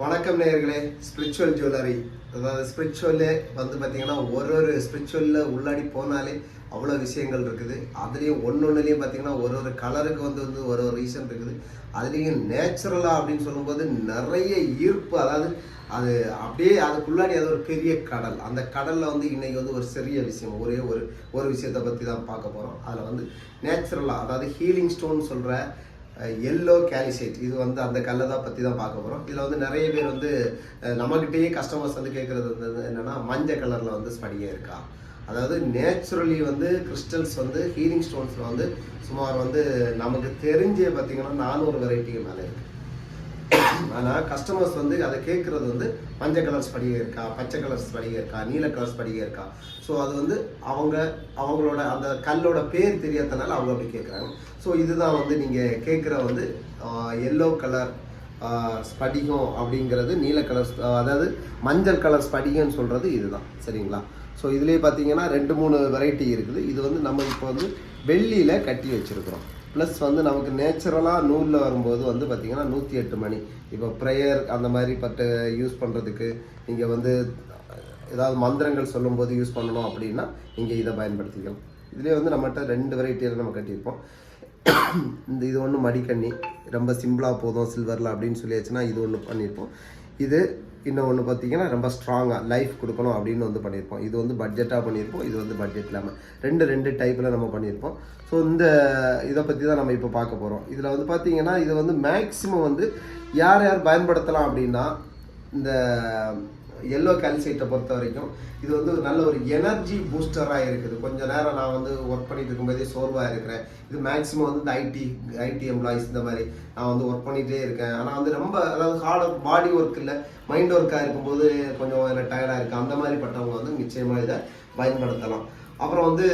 வணக்கம் நேயர்களே. Spiritual jewellery, அதாவது ஸ்பிரிச்சுவல்லே வந்து பார்த்தீங்கன்னா ஒரு ஸ்பிரிச்சுவலில் உள்ளாடி போனாலே அவ்வளோ விஷயங்கள் இருக்குது. அதுலேயும் ஒன்றுலேயும் பார்த்தீங்கன்னா ஒரு கலருக்கு வந்து ஒரு ரீசன் இருக்குது. அதுலேயும் நேச்சுரலாக அப்படின்னு சொல்லும்போது நிறைய ஈர்ப்பு, அதாவது அது அப்படியே அதுக்குள்ளாடி அது ஒரு பெரிய கடல். அந்த கடலில் வந்து இன்றைக்கி வந்து ஒரு சிறிய விஷயம், ஒரு விஷயத்தை பற்றி தான் பார்க்க போகிறோம். அதில் வந்து நேச்சுரலாக, அதாவது ஹீலிங் ஸ்டோன் சொல்கிற எல்லோ கேலிசைட், இது வந்து அந்த கல்லை தான் பற்றி தான் பார்க்க போகிறோம். இதில் வந்து நிறைய பேர் வந்து நம்மகிட்டேயே கஸ்டமர்ஸ் வந்து கேட்குறது வந்து என்னென்னா, மஞ்சள் கலரில் வந்து ஸ்படிகம் இருக்கா. அதாவது நேச்சுரலி வந்து கிறிஸ்டல்ஸ் வந்து ஹீலிங் ஸ்டோன்ஸில் வந்து சுமார் வந்து நமக்கு தெரிஞ்சே பார்த்திங்கன்னா 400 வெரைட்டிக்கு மேலே இருக்குது. ஆனால் கஸ்டமர்ஸ் வந்து அதை கேட்குறது வந்து மஞ்சள் கலர் ஸ்படிகம் இருக்கா, பச்சை கலர் ஸ்படிகம் இருக்கா, நீல கலர் ஸ்படிகம் இருக்கா. ஸோ அது வந்து அவங்களோட அந்த கல்லோட பேர் தெரியாதனால அவங்க அப்படி கேட்குறாங்க. ஸோ இதுதான் வந்து நீங்கள் கேட்குற வந்து எல்லோ கலர் ஸ்படிகம் அப்படிங்கிறது, நீல கலர் அதாவது மஞ்சள் கலர் ஸ்படிகம்னு சொல்கிறது இதுதான், சரிங்களா. ஸோ இதுலேயே பார்த்தீங்கன்னா 2-3 வெரைட்டி இருக்குது. இது வந்து நம்ம இப்போ வந்து வெள்ளியில் கட்டி வச்சுருக்குறோம். ப்ளஸ் வந்து நமக்கு நேச்சுரலாக நூலில் வரும்போது வந்து பார்த்திங்கன்னா 108 மணி. இப்போ ப்ரேயர் அந்த மாதிரி யூஸ் பண்ணுறதுக்கு, நீங்கள் வந்து ஏதாவது மந்திரங்கள் சொல்லும்போது யூஸ் பண்ணணும் அப்படின்னா நீங்கள் இதை பயன்படுத்திக்கலாம். இதுலேயே வந்து நம்மகிட்ட 2 வெரைட்டியில் நம்ம கட்டியிருப்போம். இது ஒன்று மடிக்கண்ணி, ரொம்ப சிம்பிளாக போதும் சில்வரில் அப்படின்னு சொல்லியாச்சுன்னா இது ஒன்று பண்ணியிருப்போம். இது இன்னும் ஒன்று பார்த்திங்கன்னா ரொம்ப ஸ்ட்ராங்காக லைஃப் கொடுக்கணும் அப்படின்னு வந்து பண்ணியிருப்போம். இது வந்து பட்ஜெட்டாக பண்ணியிருப்போம், இது வந்து பட்ஜெட் இல்லாமல் ரெண்டு டைப்பில் நம்ம பண்ணியிருப்போம். ஸோ இதை பற்றி தான் நம்ம இப்போ பார்க்க போகிறோம். இதில் வந்து பார்த்திங்கன்னா இது வந்து மேக்ஸிமம் வந்து யார் பயன்படுத்தலாம் அப்படின்னா, இந்த எல்லோ கேல்சைட்டை பொறுத்த வரைக்கும் இது வந்து நல்ல ஒரு எனர்ஜி பூஸ்டராக இருக்குது. கொஞ்சம் நேரம் நான் வந்து ஒர்க் பண்ணிட்டு இருக்கும்போதே சோர்வாக இருக்கிறேன். இது மேக்ஸிமம் வந்து ஐடி எம்ப்ளாயிஸ் இந்த மாதிரி நான் வந்து ஒர்க் பண்ணிகிட்டே இருக்கேன். ஆனால் வந்து ரொம்ப, அதாவது ஹார்ட் பாடி ஒர்க் இல்லை, மைண்ட் ஒர்க்காக இருக்கும்போது கொஞ்சம் எனக்கு டயர்டாக இருக்குது. அந்த மாதிரி பட்டவங்க வந்து நிச்சயமாக இதை பயன்படுத்தலாம். அப்புறம் வந்து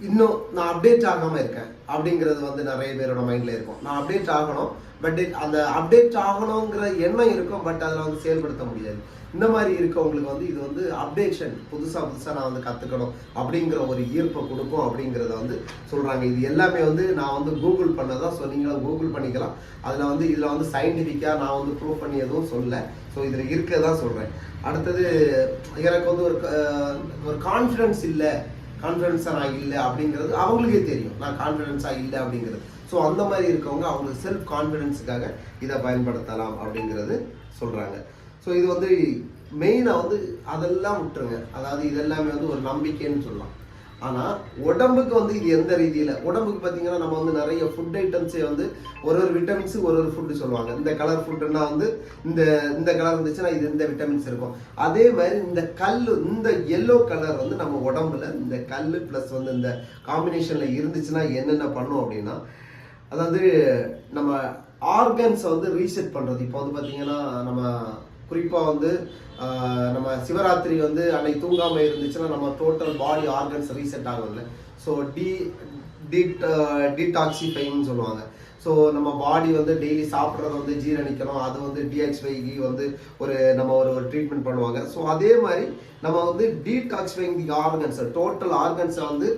இன்னும் நான் அப்டேட் ஆகாமல் இருக்கேன் அப்படிங்கிறது வந்து நிறைய பேரோட மைண்டில் இருக்கும். நான் அப்டேட் ஆகணும், பட் அந்த அப்டேட் ஆகணுங்கிற எண்ணம் இருக்கும், பட் அதில் வந்து செயல்படுத்த முடியாது. இந்த மாதிரி இருக்கவங்களுக்கு வந்து இது வந்து அப்டேஷன், புதுசாக நான் வந்து கற்றுக்கணும் அப்படிங்கிற ஒரு ஈர்ப்பை கொடுக்கும் அப்படிங்கிறத வந்து சொல்கிறாங்க. இது எல்லாமே வந்து நான் வந்து கூகுள் பண்ணதான். ஸோ நீங்களும் கூகுள் பண்ணிக்கலாம். அதில் வந்து இதில் வந்து சயின்டிஃபிக்காக நான் வந்து ப்ரூவ் பண்ணி எதுவும் சொல்லலை. ஸோ இதில் இருக்கதான் சொல்கிறேன். அடுத்தது, எனக்கு வந்து ஒரு கான்ஃபிடென்ஸாக நான் இல்லை அப்படிங்கிறது அவங்களுக்கே தெரியும். நான் கான்ஃபிடென்ஸாக இல்லை அப்படிங்கிறது. ஸோ அந்த மாதிரி இருக்கவங்க அவங்களுக்கு செல்ஃப் கான்ஃபிடென்ஸுக்காக இதை பயன்படுத்தலாம் அப்படிங்கிறது சொல்கிறாங்க. ஸோ இது வந்து மெயினாக வந்து அதெல்லாம் விட்டுருங்க. அதாவது இதெல்லாமே வந்து ஒரு நம்பிக்கைன்னு சொல்லலாம். ஆனால் உடம்புக்கு வந்து இது எந்த ரீதியில், உடம்புக்கு பார்த்தீங்கன்னா நம்ம வந்து நிறைய ஃபுட் ஐட்டம்ஸே வந்து ஒரு விட்டமின்ஸு ஒரு ஃபுட்டு சொல்லுவாங்க. இந்த கலர் ஃபுட்டுன்னா வந்து இந்த கலர் இருந்துச்சுன்னா இது இந்த விட்டமின்ஸ் இருக்கும். அதே மாதிரி இந்த எல்லோ கலர் வந்து நம்ம உடம்புல இந்த கல் ப்ளஸ் வந்து இந்த காம்பினேஷனில் இருந்துச்சுன்னா என்னென்ன பண்ணும் அப்படின்னா, அதாவது நம்ம ஆர்கன்ஸை வந்து ரீசெட் பண்ணுறது. இப்போ வந்து பார்த்தீங்கன்னா நம்ம குறிப்பாக வந்து நம்ம சிவராத்திரி வந்து அன்னைக்கு தூங்காமல் இருந்துச்சுன்னா நம்ம டோட்டல் பாடி ஆர்கன்ஸ் ரீசெட் ஆகும்ல. ஸோ டீடாக்சிஃபைன்னு சொல்லுவாங்க. ஸோ நம்ம பாடி வந்து டெய்லி சாப்பிட்றத வந்து ஜீரணிக்கணும். அது வந்து டிஎக்ஸ்வைக்கு வந்து நம்ம ஒரு ட்ரீட்மெண்ட் பண்ணுவாங்க. ஸோ அதே மாதிரி நம்ம வந்து டீடாக்சிஃபைங் தி ஆர்கன்ஸ், டோட்டல் ஆர்கன்ஸை வந்து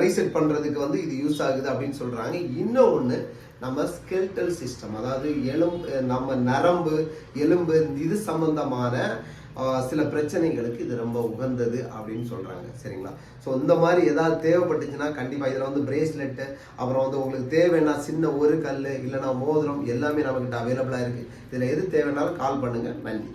ரீசெட் பண்ணுறதுக்கு வந்து இது யூஸ் ஆகுது அப்படின்னு சொல்கிறாங்க. இன்னொன்று, நம்ம ஸ்கெல்டல் சிஸ்டம், அதாவது நம்ம நரம்பு எலும்பு இது சம்பந்தமான சில பிரச்சனைகளுக்கு இது ரொம்ப உகந்தது அப்படின்னு சொல்கிறாங்க, சரிங்களா. ஸோ இந்த மாதிரி ஏதாவது தேவைப்பட்டுச்சுன்னா கண்டிப்பாக இதில் வந்து பிரேஸ்லெட்டு, அப்புறம் வந்து உங்களுக்கு தேவைன்னா சின்ன ஒரு கல் இல்லைன்னா மோதிரம் எல்லாமே நம்மக்கிட்ட அவைலபிளாக இருக்குது. இதில் எது தேவைன்னாலும் கால் பண்ணுங்கள். நன்றி.